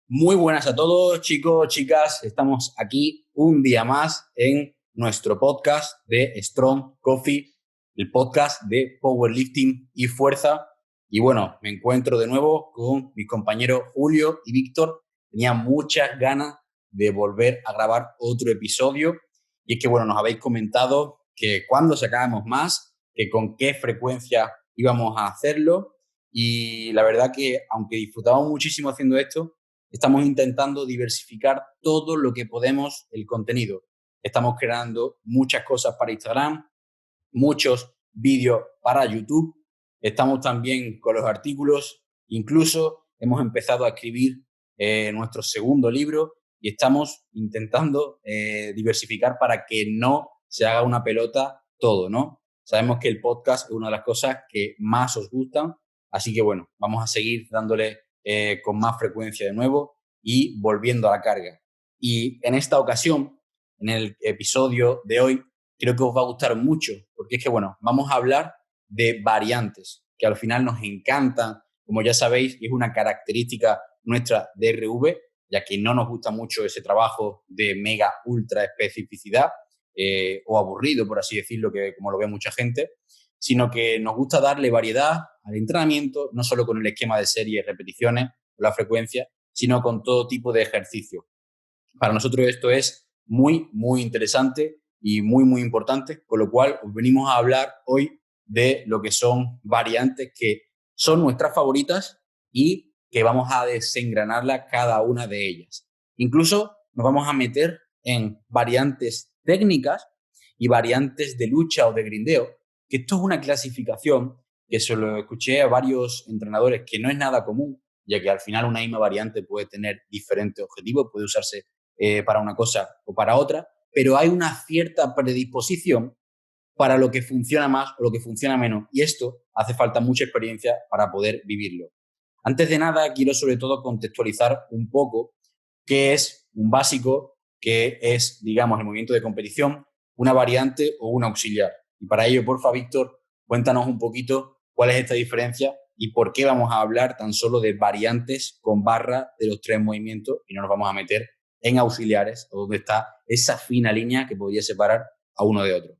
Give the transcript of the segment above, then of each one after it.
Muy buenas a todos, chicos, chicas. Estamos aquí un día más en nuestro podcast de Strong Coffee, el podcast de powerlifting y fuerza. Y bueno, me encuentro de nuevo con mis compañeros Julio y Víctor. Tenía muchas ganas de volver a grabar otro episodio. Y es que, bueno, nos habéis comentado que cuándo sacábamos más, que con qué frecuencia íbamos a hacerlo. Y la verdad que, aunque disfrutamos muchísimo haciendo esto, estamos intentando diversificar todo lo que podemos el contenido. Estamos creando muchas cosas para Instagram, muchos vídeos para YouTube. Estamos también con los artículos. Incluso hemos empezado a escribir nuestro segundo libro y estamos intentando diversificar para que no se haga una pelota todo, ¿no? Sabemos que el podcast es una de las cosas que más os gustan, así que bueno, vamos a seguir dándole con más frecuencia de nuevo y volviendo a la carga. Y en esta ocasión, en el episodio de hoy, creo que os va a gustar mucho, porque es que, bueno, vamos a hablar de variantes, que al final nos encantan, como ya sabéis, y es una característica nuestra de RV, ya que no nos gusta mucho ese trabajo de mega ultra especificidad o aburrido, por así decirlo, que como lo ve mucha gente, sino que nos gusta darle variedad al entrenamiento, no solo con el esquema de series, repeticiones o la frecuencia, sino con todo tipo de ejercicio. Para nosotros esto es muy, muy interesante y muy, muy importante, con lo cual os venimos a hablar hoy de lo que son variantes que son nuestras favoritas y que vamos a desengranarla cada una de ellas. Incluso nos vamos a meter en variantes técnicas y variantes de lucha o de grindeo, que esto es una clasificación que se lo escuché a varios entrenadores que no es nada común, ya que al final una misma variante puede tener diferentes objetivos, puede usarse para una cosa o para otra, pero hay una cierta predisposición para lo que funciona más o lo que funciona menos. Y esto hace falta mucha experiencia para poder vivirlo. Antes de nada, quiero sobre todo contextualizar un poco qué es un básico, qué es, digamos, el movimiento de competición, una variante o un auxiliar. Y para ello, porfa, Víctor, cuéntanos un poquito cuál es esta diferencia y por qué vamos a hablar tan solo de variantes con barra de los tres movimientos y no nos vamos a meter en auxiliares, o donde está esa fina línea que podría separar a uno de otro.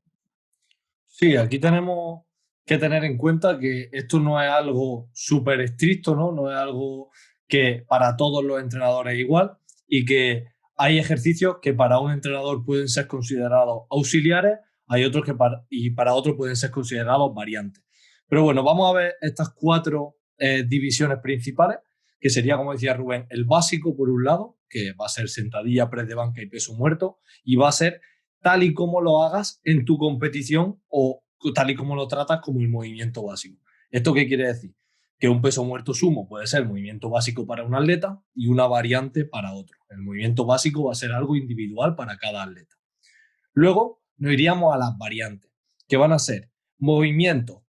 Sí, aquí tenemos que tener en cuenta que esto no es algo súper estricto, ¿no? No es algo que para todos los entrenadores es igual y que hay ejercicios que para un entrenador pueden ser considerados auxiliares, hay otros que y para otros pueden ser considerados variantes. Pero bueno, vamos a ver estas cuatro divisiones principales, que sería, como decía Rubén, el básico por un lado, que va a ser sentadilla, press de banca y peso muerto, y va a ser tal y como lo hagas en tu competición o tal y como lo tratas como el movimiento básico. ¿Esto qué quiere decir? Que un peso muerto sumo puede ser movimiento básico para un atleta y una variante para otro. El movimiento básico va a ser algo individual para cada atleta. Luego nos iríamos a las variantes, que van a ser movimientos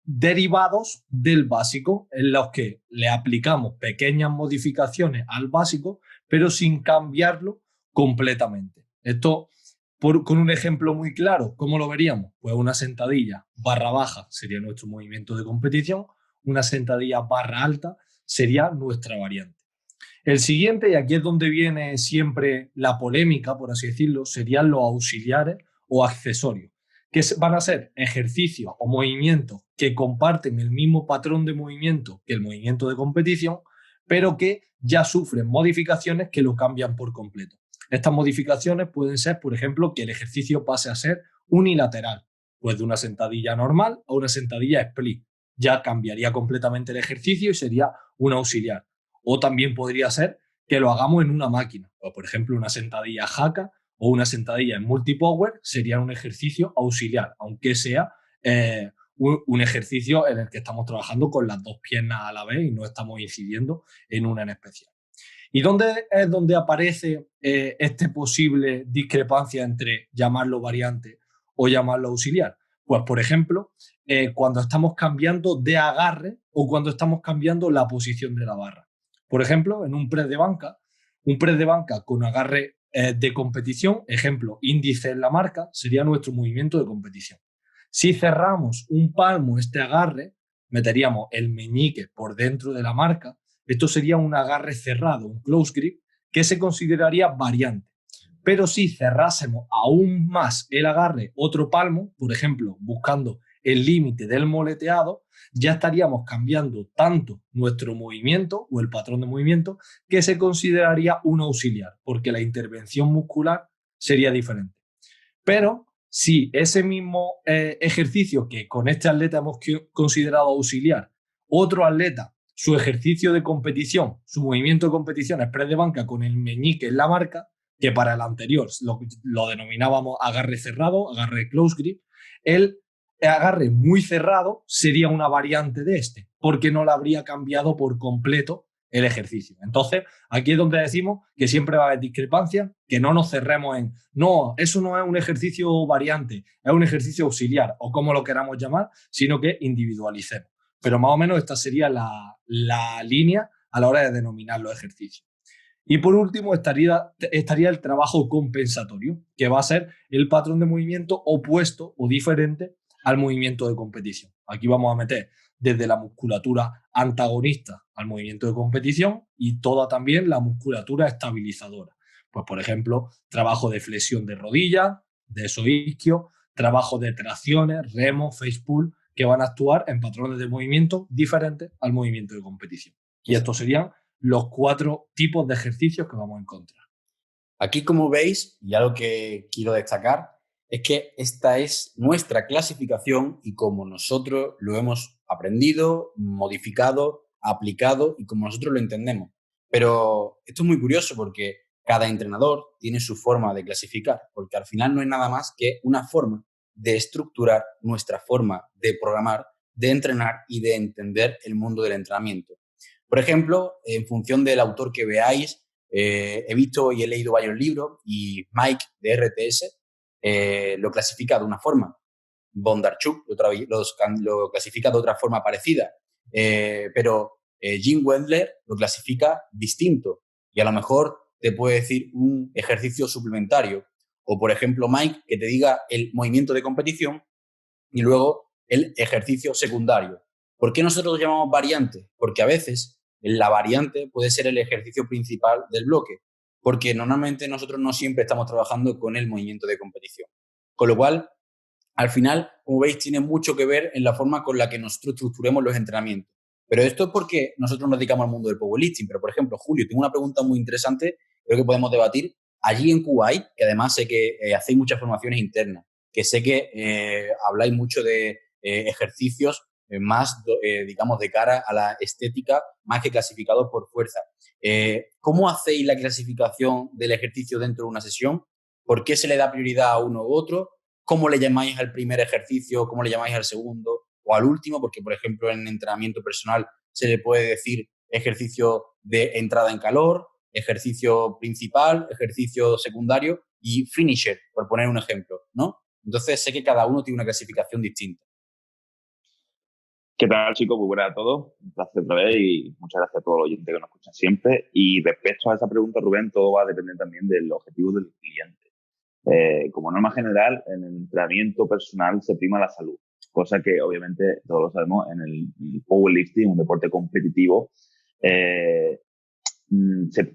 derivados del básico, en los que le aplicamos pequeñas modificaciones al básico, pero sin cambiarlo completamente. Esto, con un ejemplo muy claro, ¿cómo lo veríamos? Pues una sentadilla barra baja sería nuestro movimiento de competición, una sentadilla barra alta sería nuestra variante. El siguiente, y aquí es donde viene siempre la polémica, por así decirlo, serían los auxiliares o accesorios, que van a ser ejercicios o movimientos que comparten el mismo patrón de movimiento que el movimiento de competición, pero que ya sufren modificaciones que lo cambian por completo. Estas modificaciones pueden ser, por ejemplo, que el ejercicio pase a ser unilateral, pues de una sentadilla normal a una sentadilla split. Ya cambiaría completamente el ejercicio y sería un auxiliar. O también podría ser que lo hagamos en una máquina. O, por ejemplo, una sentadilla Haka o una sentadilla en multipower sería un ejercicio auxiliar, aunque sea un ejercicio en el que estamos trabajando con las dos piernas a la vez y no estamos incidiendo en una en especial. ¿Y dónde es donde aparece esta posible discrepancia entre llamarlo variante o llamarlo auxiliar? Pues, por ejemplo, cuando estamos cambiando de agarre o cuando estamos cambiando la posición de la barra. Por ejemplo, en un press de banca con agarre de competición, ejemplo, índice en la marca, sería nuestro movimiento de competición. Si cerramos un palmo este agarre, meteríamos el meñique por dentro de la marca esto sería un agarre cerrado, un close grip, que se consideraría variante. Pero si cerrásemos aún más el agarre, otro palmo, por ejemplo, buscando el límite del moleteado, ya estaríamos cambiando tanto nuestro movimiento o el patrón de movimiento que se consideraría un auxiliar, porque la intervención muscular sería diferente. Pero si ese mismo ejercicio que con este atleta hemos considerado auxiliar, otro atleta, su ejercicio de competición, su movimiento de competición es press de banca con el meñique en la marca, que para el anterior lo denominábamos agarre cerrado, agarre close grip, el agarre muy cerrado sería una variante de este, porque no lo habría cambiado por completo el ejercicio. Entonces, aquí es donde decimos que siempre va a haber discrepancias, que no nos cerremos en, no, eso no es un ejercicio variante, es un ejercicio auxiliar, o como lo queramos llamar, sino que individualicemos. Pero más o menos esta sería la línea a la hora de denominar los ejercicios. Y por último estaría el trabajo compensatorio, que va a ser el patrón de movimiento opuesto o diferente al movimiento de competición. Aquí vamos a meter desde la musculatura antagonista al movimiento de competición y toda también la musculatura estabilizadora. Pues, por ejemplo, trabajo de flexión de rodilla, de esos isquios, trabajo de tracciones, remo, face pull, que van a actuar en patrones de movimiento diferentes al movimiento de competición. Y estos serían los 4 tipos de ejercicios que vamos a encontrar. Aquí, como veis, y algo que quiero destacar, es que esta es nuestra clasificación y como nosotros lo hemos aprendido, modificado, aplicado y como nosotros lo entendemos. Pero esto es muy curioso porque cada entrenador tiene su forma de clasificar, porque al final no es nada más que una forma de estructurar nuestra forma de programar, de entrenar y de entender el mundo del entrenamiento. Por ejemplo, en función del autor que veáis, he visto y he leído varios libros y Mike de RTS lo clasifica de una forma. Bondarchuk lo clasifica de otra forma parecida. Pero Jim Wendler lo clasifica distinto y a lo mejor te puede decir un ejercicio suplementario. O, por ejemplo, Mike que te diga el movimiento de competición y luego el ejercicio secundario. ¿Por qué nosotros lo llamamos variante? Porque a veces la variante puede ser el ejercicio principal del bloque, porque normalmente nosotros no siempre estamos trabajando con el movimiento de competición. Con lo cual, al final, como veis, tiene mucho que ver en la forma con la que nosotros estructuremos los entrenamientos. Pero esto es porque nosotros nos dedicamos al mundo del powerlifting. Pero, por ejemplo, Julio, tengo una pregunta muy interesante, creo que podemos debatir. Allí en Kuwait, que además sé que hacéis muchas formaciones internas, que sé que habláis mucho de ejercicios más, digamos, de cara a la estética, más que clasificados por fuerza. ¿Cómo hacéis la clasificación del ejercicio dentro de una sesión? ¿Por qué se le da prioridad a uno u otro? ¿Cómo le llamáis al primer ejercicio? ¿Cómo le llamáis al segundo? O al último, porque, por ejemplo, en entrenamiento personal se le puede decir ejercicio de entrada en calor, ejercicio principal, ejercicio secundario y finisher, por poner un ejemplo, ¿no? Entonces sé que cada uno tiene una clasificación distinta. ¿Qué tal, chicos? Muy buenas a todos. Un placer otra vez y muchas gracias a todos los oyentes que nos escuchan siempre. Y respecto a esa pregunta, Rubén, todo va a depender también del objetivo del cliente. Como norma general, en el entrenamiento personal se prima la salud, cosa que obviamente todos lo sabemos en el powerlifting, un deporte competitivo.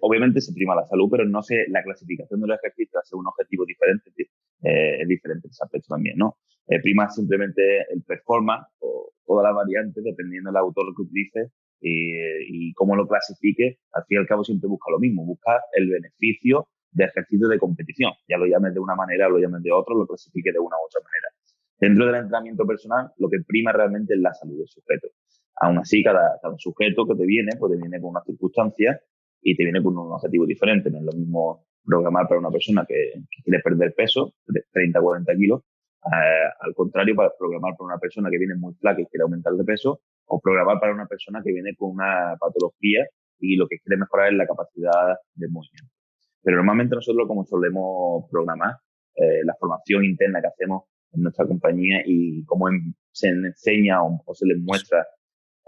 Obviamente se prima la salud, pero no sé, la clasificación de los ejercicios hace un objetivo diferente, es diferente ese aspecto también, ¿no? Prima simplemente el performance o todas las variantes, dependiendo del autor que utilice y cómo lo clasifique. Al fin y al cabo siempre busca lo mismo, busca el beneficio de ejercicio de competición. Ya lo llames de una manera, lo llames de otra, lo clasifique de una u otra manera. Dentro del entrenamiento personal, lo que prima realmente es la salud del sujeto. Aún así, cada sujeto que te viene, pues te viene con unas circunstancias y te viene con un objetivo diferente. No es lo mismo programar para una persona que quiere perder peso, de 30 40 kilos, al contrario, para programar para una persona que viene muy flaca y quiere aumentar de peso, o programar para una persona que viene con una patología y lo que quiere mejorar es la capacidad de movimiento. Pero normalmente nosotros, como solemos programar, la formación interna que hacemos en nuestra compañía y cómo se enseña o se les muestra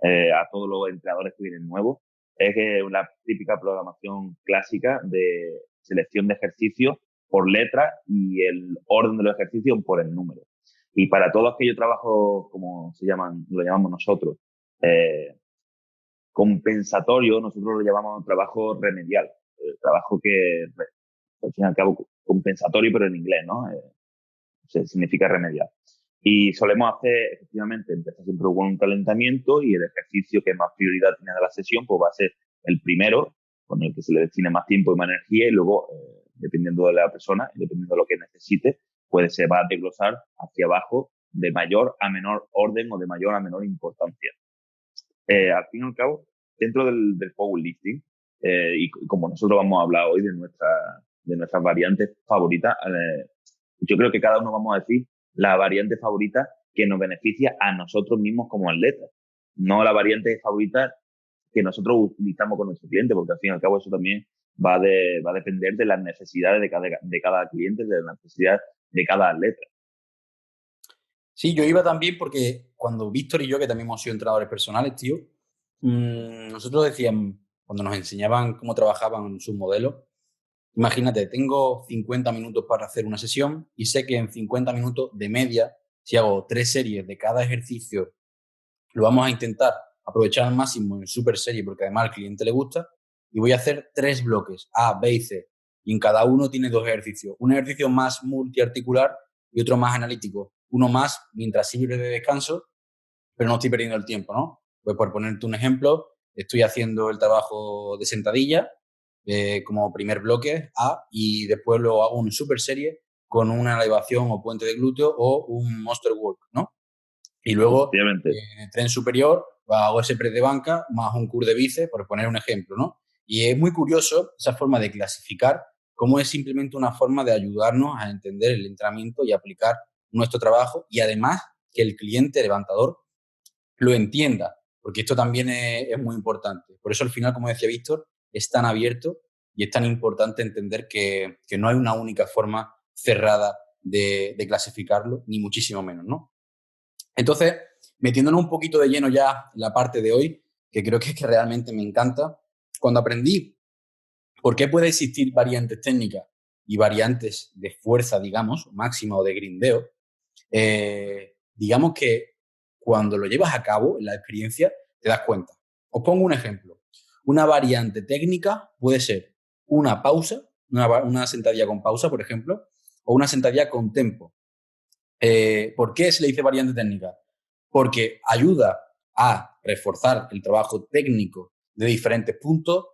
a todos los entrenadores que vienen nuevos, es que una típica programación clásica de selección de ejercicios por letra y el orden de los ejercicios por el número. Y para todos aquellos trabajos, como lo llamamos nosotros, compensatorio, nosotros lo llamamos trabajo remedial, trabajo que, al fin y al cabo, compensatorio, pero en inglés, ¿no? Significa remedial. Y solemos hacer, efectivamente, empezar siempre con un calentamiento y el ejercicio que más prioridad tiene de la sesión, pues va a ser el primero, con el que se le destine más tiempo y más energía, y luego, dependiendo de la persona, dependiendo de lo que necesite, se va a desglosar hacia abajo de mayor a menor orden o de mayor a menor importancia. Al fin y al cabo, dentro del powerlifting, y como nosotros vamos a hablar hoy de nuestras variantes favoritas, yo creo que cada uno vamos a decir la variante favorita que nos beneficia a nosotros mismos como atletas, no la variante favorita que nosotros utilizamos con nuestro cliente, porque al fin y al cabo eso también va a depender de las necesidades de cada cliente, de las necesidades de cada atleta. Sí, yo iba también porque cuando Víctor y yo, que también hemos sido entrenadores personales, tío, nosotros decíamos, cuando nos enseñaban cómo trabajaban sus modelos, imagínate, tengo 50 minutos para hacer una sesión y sé que en 50 minutos de media, si hago 3 series de cada ejercicio, lo vamos a intentar aprovechar al máximo en super serie porque además al cliente le gusta y voy a hacer 3 bloques, A, B y C. Y en cada uno tiene 2 ejercicios. Un ejercicio más multiarticular y otro más analítico. Uno más mientras sirve de descanso, pero no estoy perdiendo el tiempo, ¿no? Pues por ponerte un ejemplo, estoy haciendo el trabajo de sentadilla como primer bloque A y después lo hago en super serie con una elevación o puente de glúteo o un monster walk, ¿no? Y luego en el tren superior hago ese press de banca más un curl de bíceps, por poner un ejemplo, ¿no? Y es muy curioso esa forma de clasificar, cómo es simplemente una forma de ayudarnos a entender el entrenamiento y aplicar nuestro trabajo y además que el cliente levantador lo entienda, porque esto también es muy importante. Por eso al final, como decía Víctor, es tan abierto y es tan importante entender que no hay una única forma cerrada de clasificarlo, ni muchísimo menos, ¿no? Entonces, metiéndonos un poquito de lleno ya en la parte de hoy, que creo que es que realmente me encanta, cuando aprendí por qué puede existir variantes técnicas y variantes de fuerza, digamos, máxima o de grindeo, digamos que cuando lo llevas a cabo en la experiencia, te das cuenta. Os pongo un ejemplo. Una variante técnica puede ser una pausa, una sentadilla con pausa, por ejemplo, o una sentadilla con tempo. ¿Por qué se le dice variante técnica? Porque ayuda a reforzar el trabajo técnico de diferentes puntos,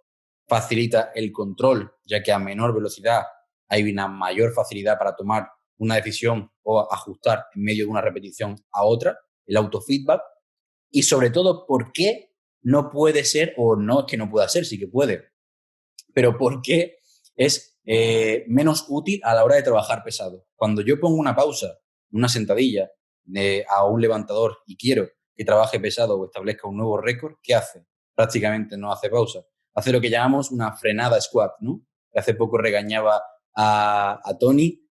facilita el control, ya que a menor velocidad hay una mayor facilidad para tomar una decisión o ajustar en medio de una repetición a otra, el autofeedback, y sobre todo, ¿por qué no puede ser, o no es que no pueda ser, sí que puede, pero por qué es menos útil a la hora de trabajar pesado? Cuando yo pongo una pausa, una sentadilla a un levantador y quiero que trabaje pesado o establezca un nuevo récord, ¿qué hace? Prácticamente no hace pausa. Hace lo que llamamos una frenada squat, ¿no? Que hace poco regañaba a Tony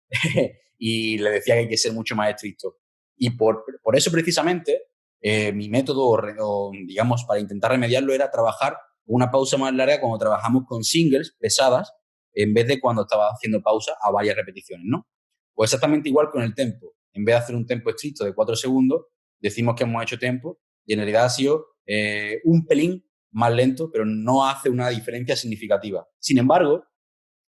y le decía que hay que ser mucho más estricto. Y por eso precisamente mi método, o digamos, para intentar remediarlo era trabajar una pausa más larga cuando trabajamos con singles pesadas en vez de cuando estaba haciendo pausa a varias repeticiones, ¿no? Pues exactamente igual con el tempo. En vez de hacer un tempo estricto de 4 segundos, decimos que hemos hecho tempo y en realidad ha sido un pelín más lento, pero no hace una diferencia significativa. Sin embargo,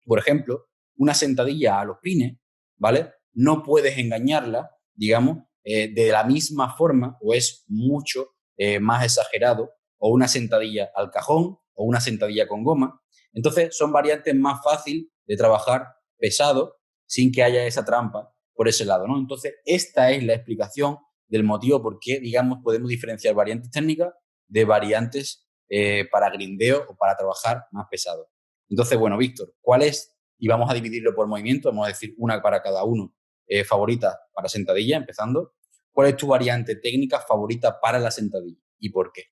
por ejemplo, una sentadilla a los pines, ¿vale? No puedes engañarla, digamos, de la misma forma o es mucho más exagerado, o una sentadilla al cajón o una sentadilla con goma. Entonces, son variantes más fáciles de trabajar pesado sin que haya esa trampa por ese lado, ¿no? Entonces, esta es la explicación del motivo por qué, digamos, podemos diferenciar variantes técnicas de variantes para grindeo o para trabajar más pesado. Entonces, bueno, Víctor, ¿cuál es? Y vamos a dividirlo por movimiento, vamos a decir una para cada uno. Favorita para sentadilla, empezando. ¿Cuál es tu variante técnica favorita para la sentadilla y por qué?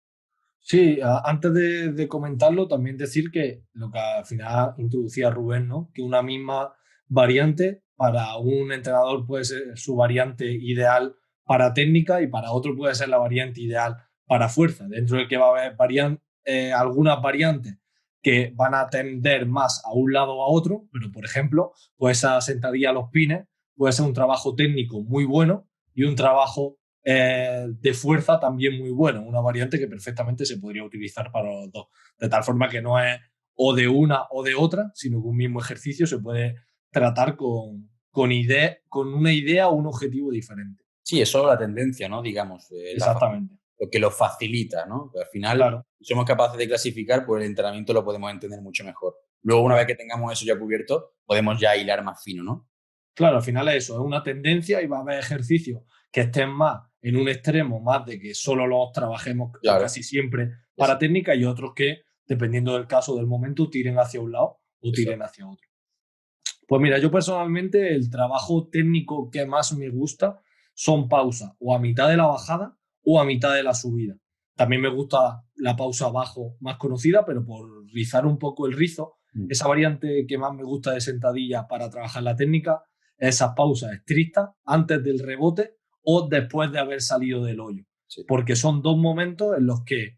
Sí, antes de comentarlo, también decir que lo que al final introducía Rubén, ¿no? Que una misma variante para un entrenador puede ser su variante ideal para técnica y para otro puede ser la variante ideal para fuerza. Dentro del que va a haber algunas variantes que van a tender más a un lado o a otro, pero por ejemplo, pues esa sentadilla a los pines puede ser un trabajo técnico muy bueno y un trabajo de fuerza también muy bueno, una variante que perfectamente se podría utilizar para los dos, de tal forma que no es o de una o de otra, sino que un mismo ejercicio se puede tratar con una idea o un objetivo diferente. Sí, es solo la tendencia, ¿no? Digamos, Exactamente, lo que lo facilita, ¿no? Pero al final, claro, si somos capaces de clasificar, pues el entrenamiento lo podemos entender mucho mejor. Luego, una vez claro. que tengamos eso ya cubierto, podemos ya hilar más fino, ¿no? Claro, al final es eso, es una tendencia y va a haber ejercicios que estén más en un extremo, más de que solo los trabajemos o Claro. casi siempre para Exacto. técnica y otros que, dependiendo del caso del momento, tiren hacia un lado o tiren Exacto. hacia otro. Pues mira, yo personalmente el trabajo técnico que más me gusta son pausas o a mitad de la bajada o a mitad de la subida. También me gusta la pausa abajo más conocida, pero por rizar un poco el rizo, Mm. esa variante que más me gusta de sentadilla para trabajar la técnica es esas pausas estrictas antes del rebote o después de haber salido del hoyo. Sí. Porque son dos momentos en los que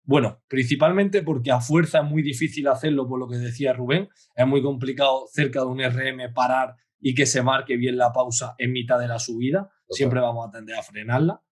bueno, principalmente porque a fuerza es muy difícil hacerlo, por lo que decía Rubén. Es muy complicado cerca de un RM parar y que se marque bien la pausa en mitad de la subida. Total. Siempre vamos a tender a frenarla.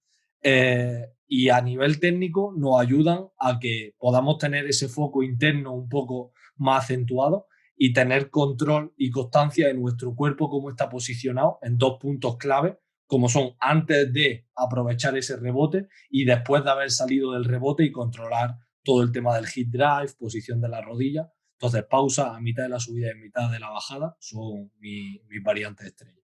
Y a nivel técnico nos ayudan a que podamos tener ese foco interno un poco más acentuado y tener control y constancia de nuestro cuerpo, cómo está posicionado en dos puntos clave, como son antes de aprovechar ese rebote y después de haber salido del rebote y controlar todo el tema del hip drive, posición de la rodilla. Entonces, pausa a mitad de la subida y a mitad de la bajada son mis variantes estrella.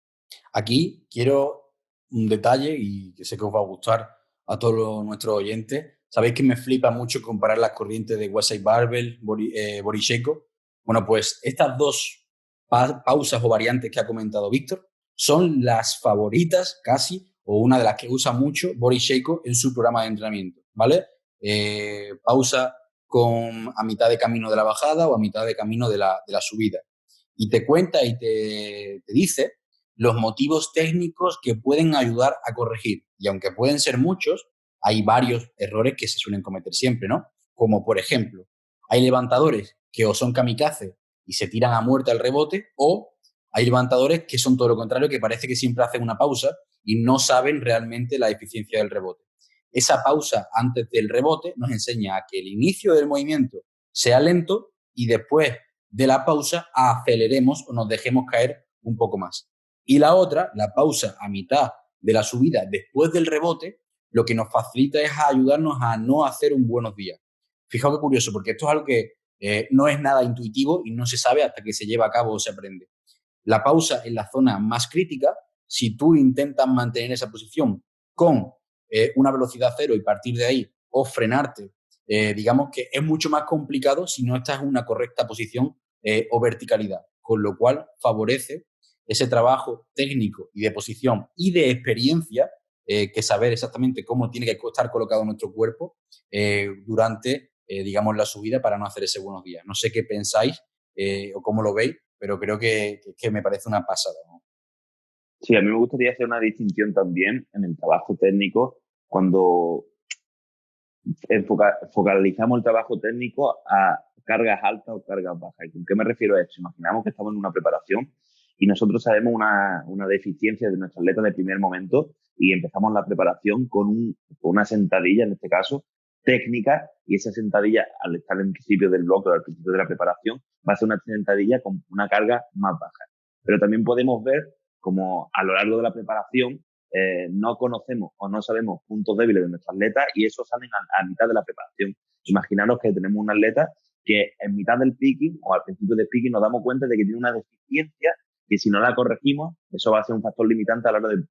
Aquí quiero un detalle y que sé que os va a gustar a todos nuestros oyentes. Sabéis que me flipa mucho comparar las corrientes de Westside Barbell, Borysenko. Bueno, pues estas dos pausas o variantes que ha comentado Víctor son las favoritas casi, o una de las que usa mucho Borysenko en su programa de entrenamiento, ¿vale? Pausa a mitad de camino de la bajada o a mitad de camino de la subida. Y te cuenta y te dice los motivos técnicos que pueden ayudar a corregir. Y aunque pueden ser muchos, hay varios errores que se suelen cometer siempre, ¿no? Como por ejemplo, hay levantadores que o son kamikaze y se tiran a muerte al rebote, o hay levantadores que son todo lo contrario, que parece que siempre hacen una pausa y no saben realmente la eficiencia del rebote. Esa pausa antes del rebote nos enseña a que el inicio del movimiento sea lento y después de la pausa aceleremos o nos dejemos caer un poco más. Y la otra, la pausa a mitad de la subida después del rebote, lo que nos facilita es ayudarnos a no hacer un buenos días. Fijaos qué curioso, porque esto es algo que no es nada intuitivo y no se sabe hasta que se lleva a cabo o se aprende. La pausa en la zona más crítica, si tú intentas mantener esa posición con una velocidad cero y partir de ahí o frenarte, digamos que es mucho más complicado si no estás en una correcta posición o verticalidad, con lo cual favorece ese trabajo técnico y de posición y de experiencia, que saber exactamente cómo tiene que estar colocado nuestro cuerpo durante, digamos, la subida para no hacer ese buenos días. No sé qué pensáis o cómo lo veis, pero creo que me parece una pasada, ¿no? Sí, a mí me gustaría hacer una distinción también en el trabajo técnico cuando focalizamos el trabajo técnico a cargas altas o cargas bajas. ¿Y con qué me refiero a esto? Imaginamos que estamos en una preparación y nosotros sabemos una deficiencia de nuestro atleta de primer momento y empezamos la preparación con una sentadilla, en este caso, técnica, y esa sentadilla, al estar en principio del bloque o al principio de la preparación, va a ser una sentadilla con una carga más baja. Pero también podemos ver como a lo largo de la preparación no conocemos o no sabemos puntos débiles de nuestro atleta y eso salen a mitad de la preparación. Imaginaros que tenemos un atleta que en mitad del picking o al principio del picking nos damos cuenta de que tiene una deficiencia que si no la corregimos, eso va a ser un factor limitante a la hora de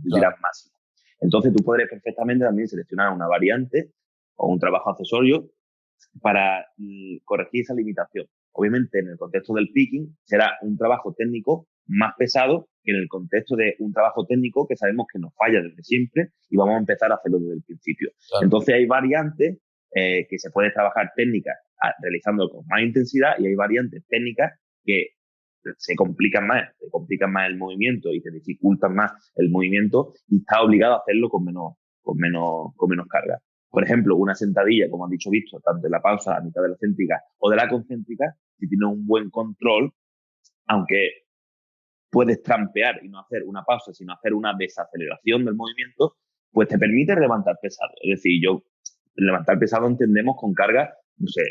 tirar Claro. máximo. Entonces tú podrías perfectamente también seleccionar una variante o un trabajo accesorio para corregir esa limitación. Obviamente, en el contexto del picking, será un trabajo técnico más pesado que en el contexto de un trabajo técnico que sabemos que nos falla desde siempre y vamos a empezar a hacerlo desde el principio. Claro. Entonces, hay variantes que se puede trabajar técnicas realizando con más intensidad y hay variantes técnicas que se complican más el movimiento y te dificultan más el movimiento y estás obligado a hacerlo con menos carga. Por ejemplo, una sentadilla, como han dicho Víctor, tanto de la pausa a mitad de la céntrica o de la concéntrica, si tienes un buen control, aunque puedes trampear y no hacer una pausa, sino hacer una desaceleración del movimiento, pues te permite levantar pesado. Es decir, levantar pesado entendemos con carga, no sé,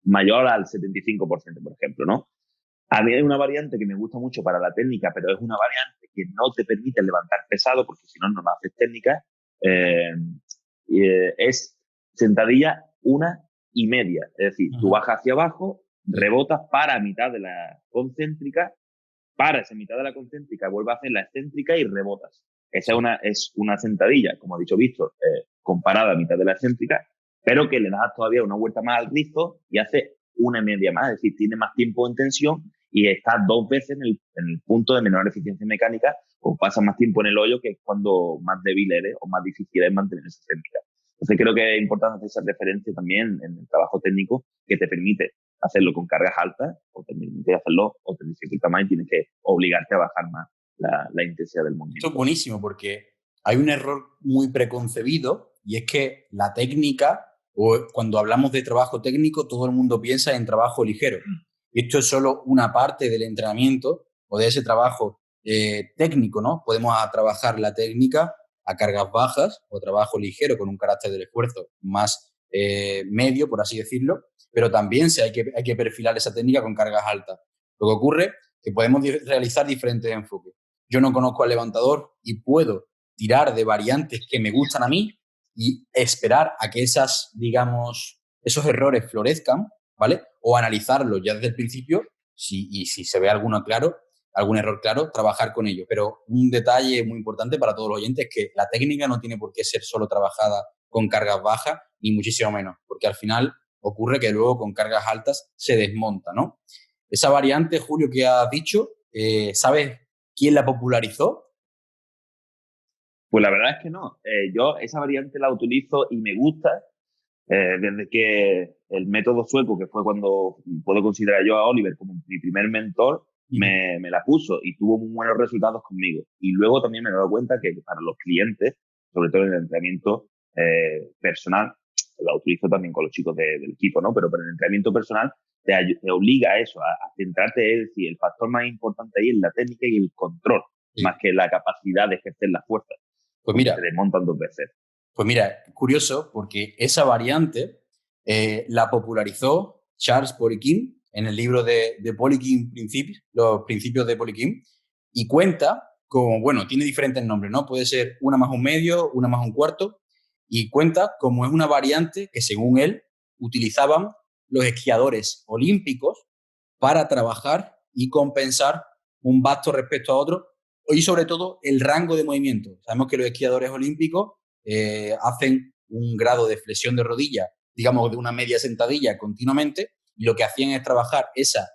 mayor al 75%, por ejemplo, ¿no? A mí hay una variante que me gusta mucho para la técnica, pero es una variante que no te permite levantar pesado, porque si no, no la haces técnica. Eh, es sentadilla 1,5. Es decir, tú bajas hacia abajo, rebotas para mitad de la concéntrica, paras en mitad de la concéntrica, vuelves a hacer la excéntrica y rebotas. Esa es una sentadilla, como ha dicho Víctor, comparada a mitad de la excéntrica, pero que le das todavía una vuelta más al rizo y hace 1,5 más. Es decir, tiene más tiempo en tensión y estás 2 veces en el punto de menor eficiencia mecánica, o pasas más tiempo en el hoyo, que es cuando más débil eres o más difícil es mantener esa técnica. Entonces creo que es importante hacer esa referencia también en el trabajo técnico, que te permite hacerlo con cargas altas, o te permite hacerlo o te dificulta más y tienes que obligarte a bajar más la intensidad del movimiento. Esto es buenísimo porque hay un error muy preconcebido, y es que la técnica, o cuando hablamos de trabajo técnico, todo el mundo piensa en trabajo ligero. Y esto es solo una parte del entrenamiento o de ese trabajo técnico, ¿no? Podemos trabajar la técnica a cargas bajas o trabajo ligero con un carácter del esfuerzo más medio, por así decirlo, pero también hay que perfilar esa técnica con cargas altas. Lo que ocurre es que podemos realizar diferentes enfoques. Yo no conozco al levantador y puedo tirar de variantes que me gustan a mí y esperar a que digamos, esos errores florezcan, ¿vale? O analizarlos ya desde el principio, y si se ve algún error claro, trabajar con ello. Pero un detalle muy importante para todos los oyentes es que la técnica no tiene por qué ser solo trabajada con cargas bajas, ni muchísimo menos, porque al final ocurre que luego con cargas altas se desmonta, ¿no? Esa variante, Julio, que has dicho, ¿sabes quién la popularizó? Pues la verdad es que no. Yo esa variante la utilizo y me gusta desde que el método sueco, que fue cuando puedo considerar yo a Oliver como mi primer mentor, me la puso y tuvo muy buenos resultados conmigo. Y luego también me he dado cuenta que para los clientes, sobre todo en el entrenamiento personal, la utilizo también con los chicos del equipo, ¿no? Pero para el entrenamiento personal te obliga a eso, a centrarte, es decir, el factor más importante ahí es la técnica y el control, más que la capacidad de ejercer la fuerza, Pues porque mira, se desmontan 2 veces. Pues mira, curioso, porque esa variante la popularizó Charles Poliquin en el libro de Poliquin Principios, los principios de Poliquin, y cuenta como, bueno, tiene diferentes nombres, ¿no? Puede ser una más un medio, una más un cuarto, y cuenta como es una variante que, según él, utilizaban los esquiadores olímpicos para trabajar y compensar un vasto respecto a otro, y sobre todo el rango de movimiento. Sabemos que los esquiadores olímpicos hacen un grado de flexión de rodilla, digamos, de una media sentadilla continuamente, y lo que hacían es trabajar esa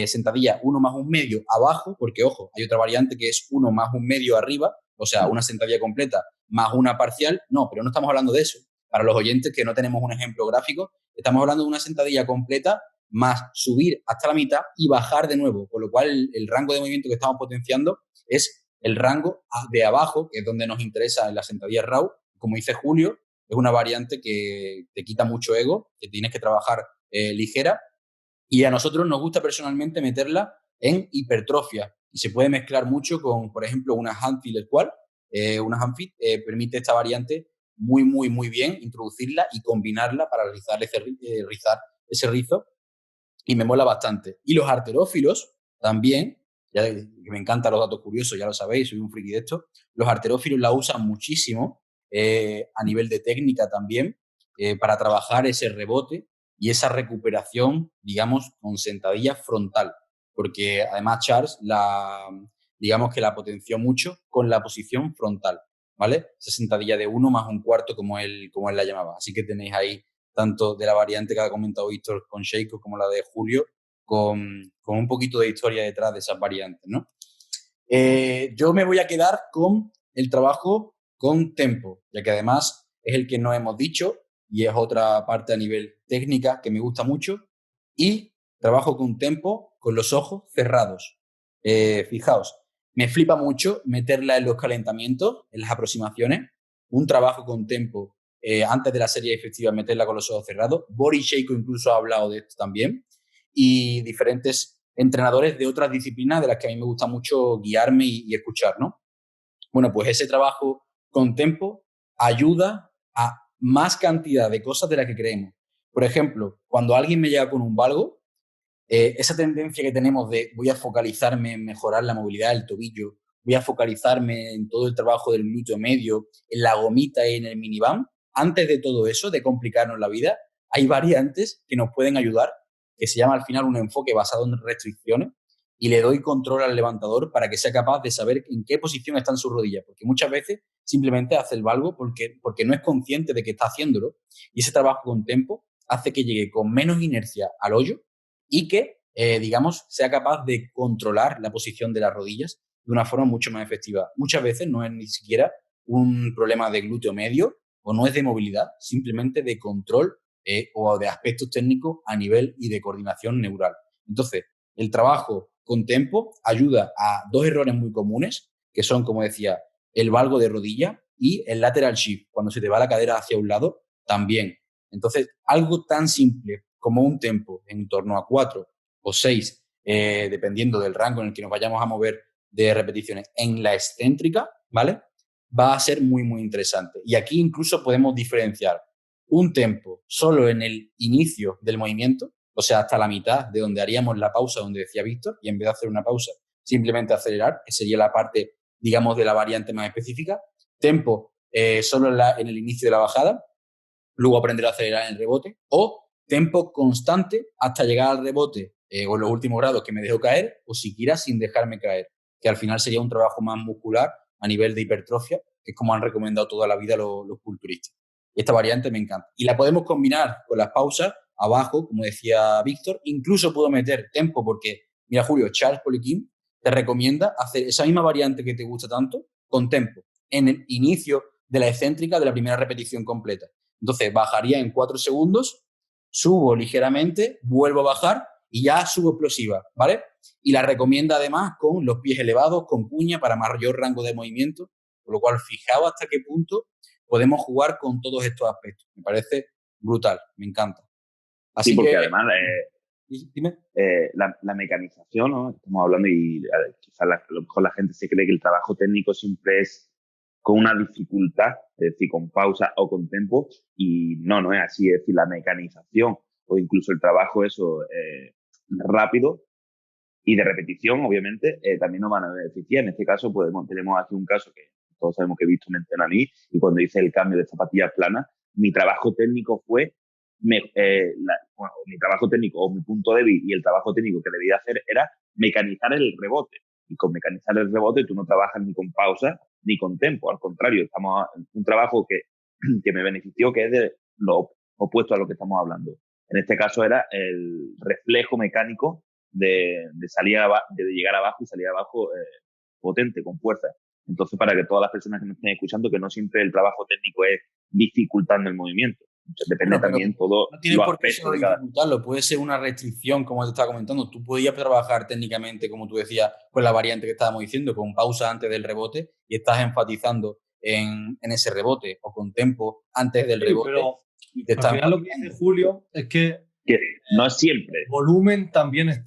sentadilla 1 más un medio abajo, porque, ojo, hay otra variante que es 1 más un medio arriba, o sea, una sentadilla completa más una parcial. No, pero no estamos hablando de eso. Para los oyentes que no tenemos un ejemplo gráfico, estamos hablando de una sentadilla completa más subir hasta la mitad y bajar de nuevo, con lo cual el rango de movimiento que estamos potenciando es el rango de abajo, que es donde nos interesa en la sentadilla RAW. Como dice Julio, es una variante que te quita mucho ego, que tienes que trabajar ligera, y a nosotros nos gusta personalmente meterla en hipertrofia, y se puede mezclar mucho con, por ejemplo, una handfit squat. Una handfit permite esta variante muy, muy, muy bien, introducirla y combinarla para rizar ese rizo, y me mola bastante. Y los halterófilos también, ya que me encantan los datos curiosos, ya lo sabéis, soy un friki de esto. Los halterófilos la usan muchísimo a nivel de técnica también, para trabajar ese rebote y esa recuperación, digamos, con sentadilla frontal. Porque además Charles digamos que la potenció mucho con la posición frontal, ¿vale? Esa sentadilla de 1 más un cuarto, como él la llamaba. Así que tenéis ahí tanto de la variante que ha comentado Víctor con Sheiko como la de Julio, con un poquito de historia detrás de esas variantes, ¿no? Yo me voy a quedar con el trabajo con tempo, ya que además es el que no hemos dicho y es otra parte a nivel técnica que me gusta mucho, y trabajo con tempo con los ojos cerrados. Fijaos, me flipa mucho meterla en los calentamientos, en las aproximaciones, un trabajo con tempo antes de la serie efectiva, meterla con los ojos cerrados. Boris Sheiko incluso ha hablado de esto también, y diferentes entrenadores de otras disciplinas de las que a mí me gusta mucho guiarme y escuchar, ¿no? Bueno, pues ese trabajo con tempo ayuda a más cantidad de cosas de las que creemos. Por ejemplo, cuando alguien me llega con un valgo, esa tendencia que tenemos de voy a focalizarme en mejorar la movilidad del tobillo, voy a focalizarme en todo el trabajo del glúteo medio, en la gomita y en el miniband, antes de todo eso, de complicarnos la vida, hay variantes que nos pueden ayudar, que se llama al final un enfoque basado en restricciones, y le doy control al levantador para que sea capaz de saber en qué posición están sus rodillas, porque muchas veces simplemente hace el valgo porque no es consciente de que está haciéndolo, y ese trabajo con tempo hace que llegue con menos inercia al hoyo y que, digamos, sea capaz de controlar la posición de las rodillas de una forma mucho más efectiva. Muchas veces no es ni siquiera un problema de glúteo medio o no es de movilidad, simplemente de control o de aspectos técnicos a nivel y de coordinación neural. Entonces, el trabajo con tempo ayuda a dos errores muy comunes, que son, como decía, el valgo de rodilla y el lateral shift, cuando se te va la cadera hacia un lado, también. Entonces, algo tan simple como un tempo en torno a 4 o 6, dependiendo del rango en el que nos vayamos a mover de repeticiones en la excéntrica, ¿vale? Va a ser muy, muy interesante. Y aquí incluso podemos diferenciar un tempo solo en el inicio del movimiento, o sea, hasta la mitad de donde haríamos la pausa, donde decía Víctor, y en vez de hacer una pausa, simplemente acelerar, que sería la parte, digamos, de la variante más específica. Tempo solo en el inicio de la bajada, luego aprender a acelerar en el rebote, o tempo constante hasta llegar al rebote o en los últimos grados que me dejo caer, o siquiera sin dejarme caer, que al final sería un trabajo más muscular a nivel de hipertrofia, que es como han recomendado toda la vida los culturistas. Esta variante me encanta. Y la podemos combinar con las pausas abajo, como decía Víctor. Incluso puedo meter tempo porque, mira, Julio, Charles Poliquin te recomienda hacer esa misma variante que te gusta tanto con tempo en el inicio de la excéntrica de la primera repetición completa. Entonces, bajaría en 4 segundos, subo ligeramente, vuelvo a bajar y ya subo explosiva, ¿vale? Y la recomienda además con los pies elevados, con cuña para mayor rango de movimiento, por lo cual fijaos hasta qué punto podemos jugar con todos estos aspectos. Me parece brutal, me encanta. Sí, Así porque que, además dime. la mecanización, ¿no? Estamos hablando y quizás a lo mejor la gente se cree que el trabajo técnico siempre es con una dificultad, es decir, con pausa o con tempo, y no es así, es decir, la mecanización o incluso el trabajo eso rápido y de repetición, obviamente, también nos van a beneficiar. En este caso, tenemos aquí un caso que todos sabemos que he visto en a mí, y cuando hice el cambio de zapatillas planas, mi trabajo técnico fue, mi trabajo técnico o mi punto débil y el trabajo técnico que debía hacer era mecanizar el rebote. Y con mecanizar el rebote tú no trabajas ni con pausa ni con tempo. Al contrario, estamos en un trabajo que me benefició, que es de lo opuesto a lo que estamos hablando. En este caso era el reflejo mecánico de salir de llegar abajo y salir abajo potente, con fuerza. Entonces, para que todas las personas que me estén escuchando, que no siempre el trabajo técnico es dificultando el movimiento. Depende Bueno, pero también todo no tienes los por qué aspectos solo de cada. dificultarlo, puede ser una restricción, como te estaba comentando. Tú podías trabajar técnicamente, como tú decías, con la variante que estábamos diciendo, con pausa antes del rebote y estás enfatizando en ese rebote o con tempo antes del Sí, rebote pero y te al estás final lo que dice enfatizando. Julio es que Que no es siempre. volumen también es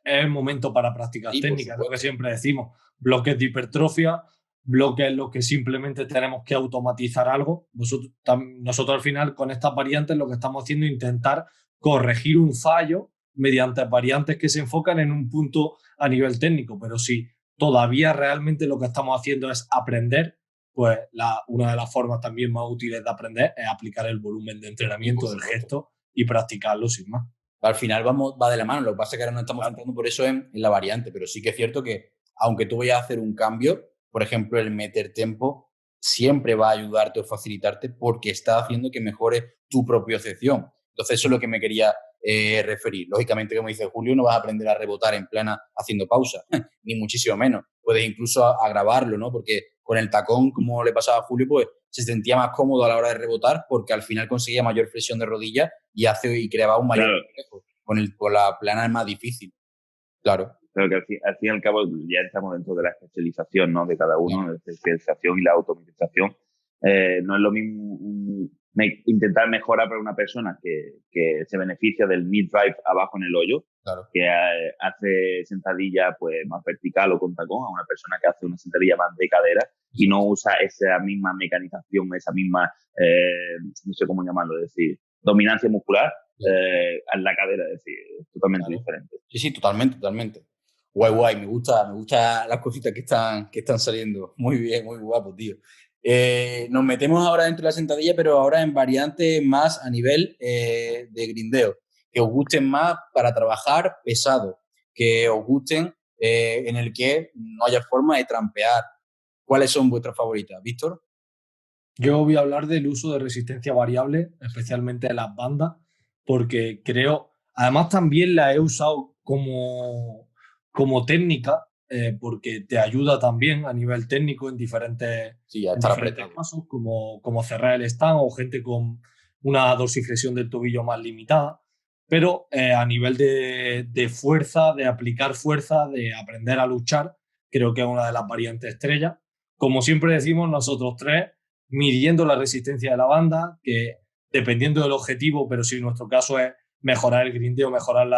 el momento para prácticas Sí, por técnicas, lo que supuesto. siempre decimos. Bloques de hipertrofia, bloques en los que simplemente tenemos que automatizar algo. Nosotros al final con estas variantes lo que estamos haciendo es intentar corregir un fallo mediante variantes que se enfocan en un punto a nivel técnico, pero si todavía realmente lo que estamos haciendo es aprender, pues una de las formas también más útiles de aprender es aplicar el volumen de Sí, por entrenamiento del supuesto. gesto y practicarlo sin más. Al final va de la mano. Lo que pasa es que ahora nos estamos Claro. centrando por eso en la variante, pero sí que es cierto que aunque tú vayas a hacer un cambio, por ejemplo, el meter tempo siempre va a ayudarte o facilitarte porque está haciendo que mejore tu propiocepción. Entonces, eso es lo que me quería referir. Lógicamente, como dice Julio, no vas a aprender a rebotar en plana haciendo pausa, ni muchísimo menos. Puedes incluso agravarlo, ¿no? Porque con el tacón, como le pasaba a Julio, pues se sentía más cómodo a la hora de rebotar porque al final conseguía mayor flexión de rodilla y creaba un mayor Claro, reflejo. Con la plana es más difícil, claro. pero que al fin y al cabo ya estamos dentro de la especialización, ¿no? De cada uno, Claro. la especialización y la automatización. No es lo mismo intentar mejorar para una persona que se beneficia del mid-drive abajo en el hoyo, Claro. que hace sentadilla pues más vertical o con tacón, a una persona que hace una sentadilla más de cadera y no usa esa misma mecanización, esa misma, no sé cómo llamarlo, es decir, dominancia muscular en la cadera, es decir, totalmente diferente. Sí, totalmente, totalmente. Guay, me gusta las cositas que están saliendo. Muy bien, muy guapo, tío. Nos metemos ahora dentro de la sentadilla, pero ahora en variantes más a nivel de grindeo, que os gusten más para trabajar pesado, que os gusten en el que no haya forma de trampear. ¿Cuáles son vuestras favoritas, Víctor? Yo voy a hablar del uso de resistencia variable, especialmente en las bandas, porque creo, además también la he usado como técnica, porque te ayuda también a nivel técnico Sí, a en estar diferentes apretado. casos, como cerrar el stand o gente con una dorsiflexión del tobillo más limitada. Pero a nivel de fuerza, de aplicar fuerza, de aprender a luchar, creo que es una de las variantes estrellas. Como siempre decimos nosotros tres, midiendo la resistencia de la banda, que dependiendo del objetivo, pero si nuestro caso es mejorar el grindeo, mejorar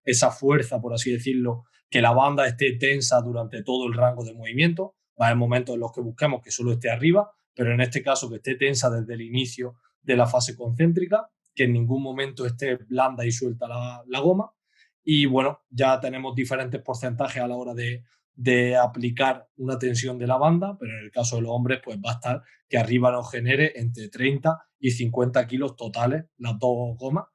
esa fuerza, por así decirlo, que la banda esté tensa durante todo el rango de movimiento. Va a haber momentos en los que busquemos que solo esté arriba, pero en este caso que esté tensa desde el inicio de la fase concéntrica, que en ningún momento esté blanda y suelta la goma. Y bueno, ya tenemos diferentes porcentajes a la hora de aplicar una tensión de la banda, pero en el caso de los hombres, pues va a estar que arriba nos genere entre 30 y 50 kilos totales las dos gomas.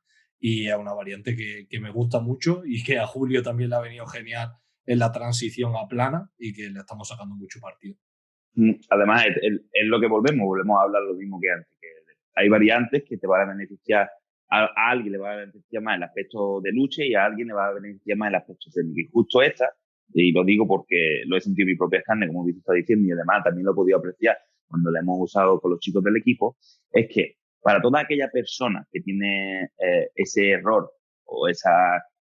Y es una variante que me gusta mucho y que a Julio también le ha venido genial en la transición a plana y que le estamos sacando mucho partido. Además, es lo que volvemos a hablar lo mismo que antes, que hay variantes que te van a beneficiar, a alguien le va a beneficiar más el aspecto de lucha y a alguien le va a beneficiar más el aspecto técnico. Y justo esta, y lo digo porque lo he sentido en mi propia carne, como Víctor está diciendo, y además también lo he podido apreciar cuando la hemos usado con los chicos del equipo, es que para toda aquella persona que tiene ese error o esa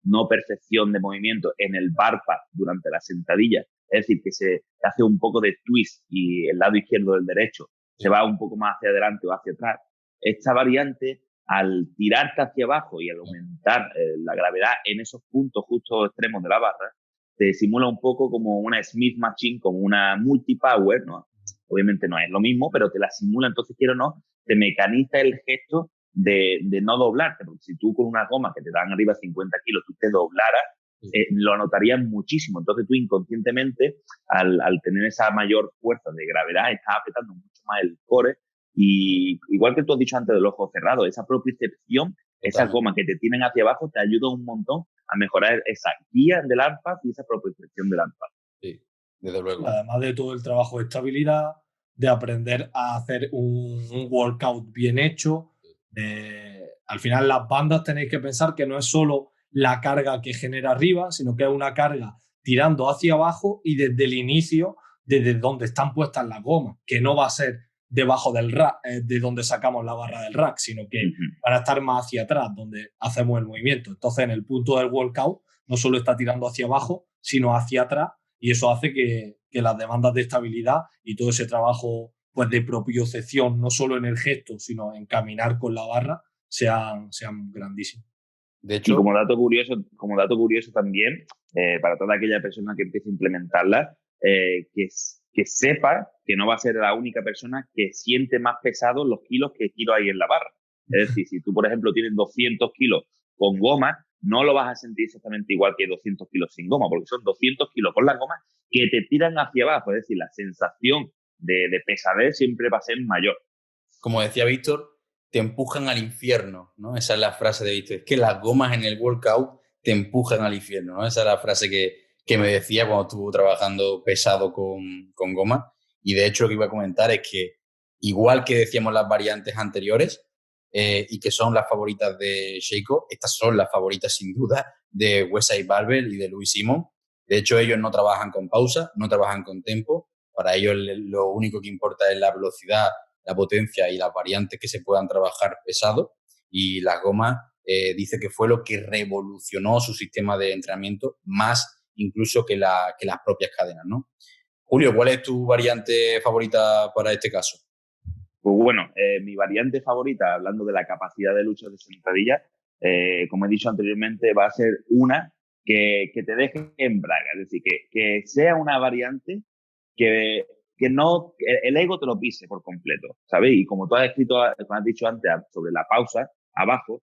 no percepción de movimiento en el bar pad durante la sentadilla, es decir, que se hace un poco de twist y el lado izquierdo del derecho se va un poco más hacia adelante o hacia atrás, esta variante, al tirarte hacia abajo y al aumentar la gravedad en esos puntos justo extremos de la barra, te simula un poco como una Smith Machine, como una multipower, ¿no? Obviamente no es lo mismo, pero te la simula, entonces quiero o no, te mecaniza el gesto de no doblarte, porque si tú con una goma que te dan arriba 50 kilos, tú te doblaras, lo notarías muchísimo. Entonces tú inconscientemente, al tener esa mayor fuerza de gravedad, estás apretando mucho más el core y igual que tú has dicho antes del ojo cerrado, esa propiocepción, esa goma que te tienen hacia abajo te ayuda un montón a mejorar esa guía del ANPAD y esa propiocepción del ANPAD. Sí, desde luego. Además de todo el trabajo de estabilidad, de aprender a hacer un workout bien hecho. Al final las bandas tenéis que pensar que no es solo la carga que genera arriba, sino que es una carga tirando hacia abajo y desde el inicio, desde donde están puestas las gomas, que no va a ser debajo del rack, de donde sacamos la barra del rack, sino que van a estar más hacia atrás, donde hacemos el movimiento. Entonces, en el punto del workout, no solo está tirando hacia abajo, sino hacia atrás, y eso hace que las demandas de estabilidad y todo ese trabajo pues, de propiocepción, no solo en el gesto, sino en caminar con la barra, sean grandísimos. De Y hecho, como dato curioso también, para toda aquella persona que empiece a implementarla, que sepa que no va a ser la única persona que siente más pesados los kilos que kilos hay en la barra. Es decir, si tú, por ejemplo, tienes 200 kilos con goma, no lo vas a sentir exactamente igual que 200 kilos sin goma, porque son 200 kilos con las gomas que te tiran hacia abajo. Es decir, la sensación de pesadez siempre va a ser mayor. como decía Víctor, te empujan al infierno, ¿no? Esa es la frase de Víctor. Es que las gomas en el workout te empujan al infierno, ¿no? Esa es la frase que me decía cuando estuvo trabajando pesado con goma. Y de hecho lo que iba a comentar es que, igual que decíamos las variantes anteriores, y que son las favoritas de Sheiko, estas son las favoritas sin duda de Westside Barber y de Louis Simon. De hecho, ellos no trabajan con pausa, no trabajan con tempo. Para ellos lo único que importa es la velocidad, la potencia y las variantes que se puedan trabajar pesado. Y las gomas dice que fue lo que revolucionó su sistema de entrenamiento más incluso que las propias cadenas, ¿no? Julio, ¿cuál es tu variante favorita para este caso? Pues bueno, mi variante favorita, hablando de la capacidad de lucha de sentadilla, como he dicho anteriormente, va a ser una que te deje en braga, es decir, que sea una variante que, que no, el ego te lo pise por completo, ¿sabes? Y como tú has escrito, como has dicho antes sobre la pausa, abajo,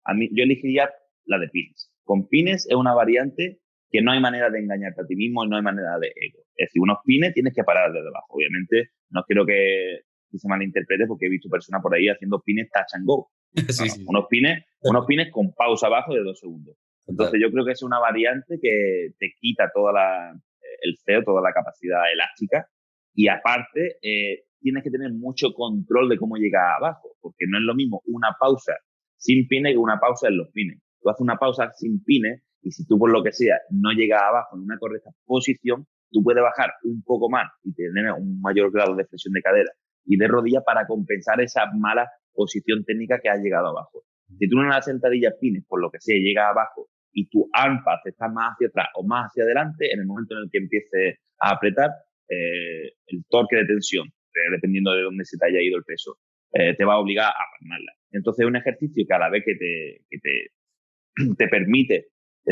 a mí, yo elegiría la de pines. Con pines es una variante que no hay manera de engañarte a ti mismo y no hay manera de ego. Es decir, unos pines tienes que parar desde abajo. Obviamente, no quiero que se malinterprete porque he visto personas por ahí haciendo pines touch and go. No, Sí, no. sí, Unos pines con pausa abajo de 2 segundos. total. Entonces yo creo que es una variante que te quita el CEO, toda la capacidad elástica y aparte tienes que tener mucho control de cómo llega abajo, porque no es lo mismo una pausa sin pines que una pausa en los pines. Tú haces una pausa sin pines y si tú por lo que sea no llegas abajo en una correcta posición, tú puedes bajar un poco más y tener un mayor grado de flexión de cadera y de rodilla para compensar esa mala posición técnica que has llegado abajo. Si tú en una sentadilla pines, por lo que sea, llegas abajo y tu arm path está más hacia atrás o más hacia adelante, en el momento en el que empieces a apretar, el torque de tensión, dependiendo de dónde se te haya ido el peso, te va a obligar a palmarla. Entonces es un ejercicio que a la vez te permite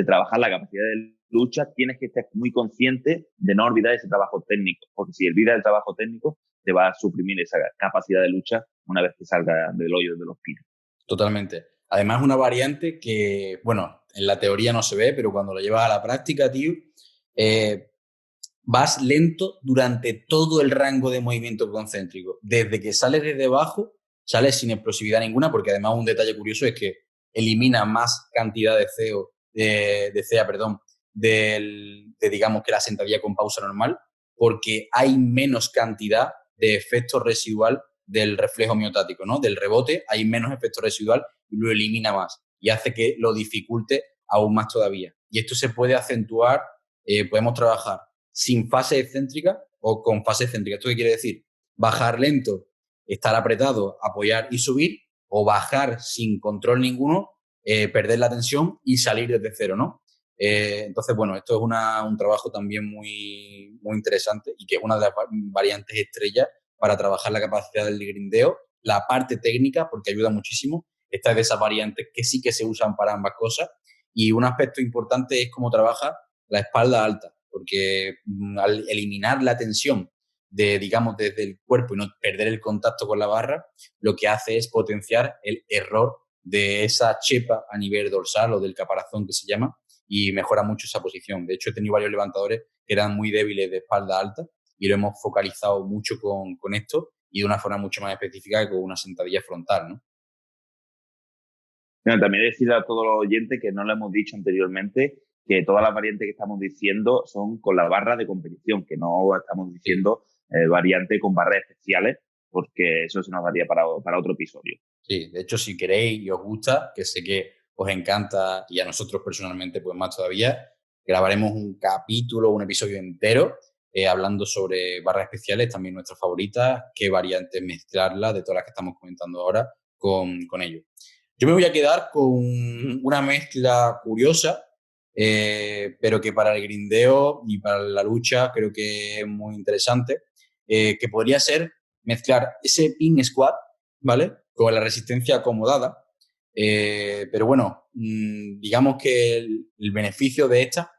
trabajar la capacidad de lucha, tienes que estar muy consciente de no olvidar ese trabajo técnico, porque si olvidas el trabajo técnico, te va a suprimir esa capacidad de lucha una vez que salga del hoyo de los pines. Totalmente. Además, es una variante que, bueno, en la teoría no se ve, pero cuando lo llevas a la práctica, tío, eh, vas lento durante todo el rango de movimiento concéntrico. Desde que sales desde abajo, sales sin explosividad ninguna, porque además un detalle curioso es que elimina más cantidad de CO, de CA, perdón, digamos que la sentadilla con pausa normal, porque hay menos cantidad de efecto residual del reflejo miotático, ¿no? Del rebote, hay menos efecto residual y lo elimina más y hace que lo dificulte aún más todavía. Y esto se puede acentuar, podemos trabajar sin fase excéntrica o con fase excéntrica. ¿Esto qué quiere decir? Bajar lento, estar apretado, apoyar y subir, o bajar sin control ninguno, perder la tensión y salir desde cero, ¿no? Entonces, bueno, esto es un trabajo también muy, muy interesante y que es una de las variantes estrellas para trabajar la capacidad del grindeo, la parte técnica, porque ayuda muchísimo. Esta es de esas variantes que sí que se usan para ambas cosas. Y un aspecto importante es cómo trabaja la espalda alta, porque al eliminar la tensión digamos, desde el cuerpo y no perder el contacto con la barra, lo que hace es potenciar el error de esa chepa a nivel dorsal o del caparazón que se llama y mejora mucho esa posición. De hecho, he tenido varios levantadores que eran muy débiles de espalda alta y lo hemos focalizado mucho con esto y de una forma mucho más específica que con una sentadilla frontal, ¿no? Bueno, también decir a todos los oyentes que no lo hemos dicho anteriormente, que todas las variantes que estamos diciendo son con la barra de competición, que no estamos diciendo variante con barras especiales, porque eso se nos daría para otro episodio. Sí, de hecho, si queréis y os gusta, que sé que os encanta y a nosotros personalmente, pues más todavía, grabaremos un capítulo, un episodio entero hablando sobre barras especiales, también nuestras favoritas, qué variantes mezclarlas de todas las que estamos comentando ahora con ellos. Yo me voy a quedar con una mezcla curiosa, pero que para el grindeo y para la lucha creo que es muy interesante, que podría ser mezclar ese pin squat, ¿vale? Con la resistencia acomodada. Pero bueno, digamos que el beneficio de esta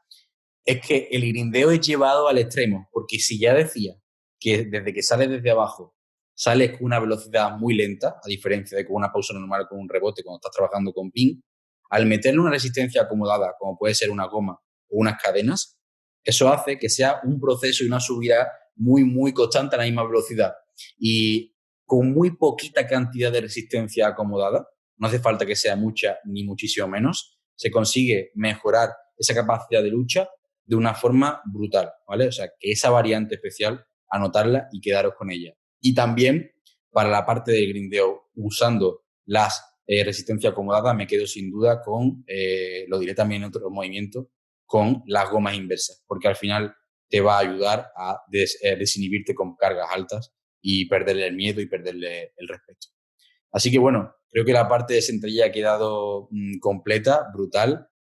es que el grindeo es llevado al extremo, porque si ya decía que desde que sales desde abajo sales con una velocidad muy lenta, a diferencia de con una pausa normal con un rebote cuando estás trabajando con pin, al meterle una resistencia acomodada, como puede ser una goma o unas cadenas, eso hace que sea un proceso y una subida muy, muy constante a la misma velocidad. Y con muy poquita cantidad de resistencia acomodada, no hace falta que sea mucha ni muchísimo menos, se consigue mejorar esa capacidad de lucha de una forma brutal, ¿vale? O sea, que esa variante especial, anotarla y quedaros con ella. Y también para la parte del grindeo, usando las resistencia acomodada, me quedo sin duda con, lo diré también en otro movimiento, con las gomas inversas, porque al final te va a ayudar a desinhibirte con cargas altas y perderle el miedo y perderle el respeto. Así que bueno, creo que la parte de sentadilla ha quedado completa, brutal.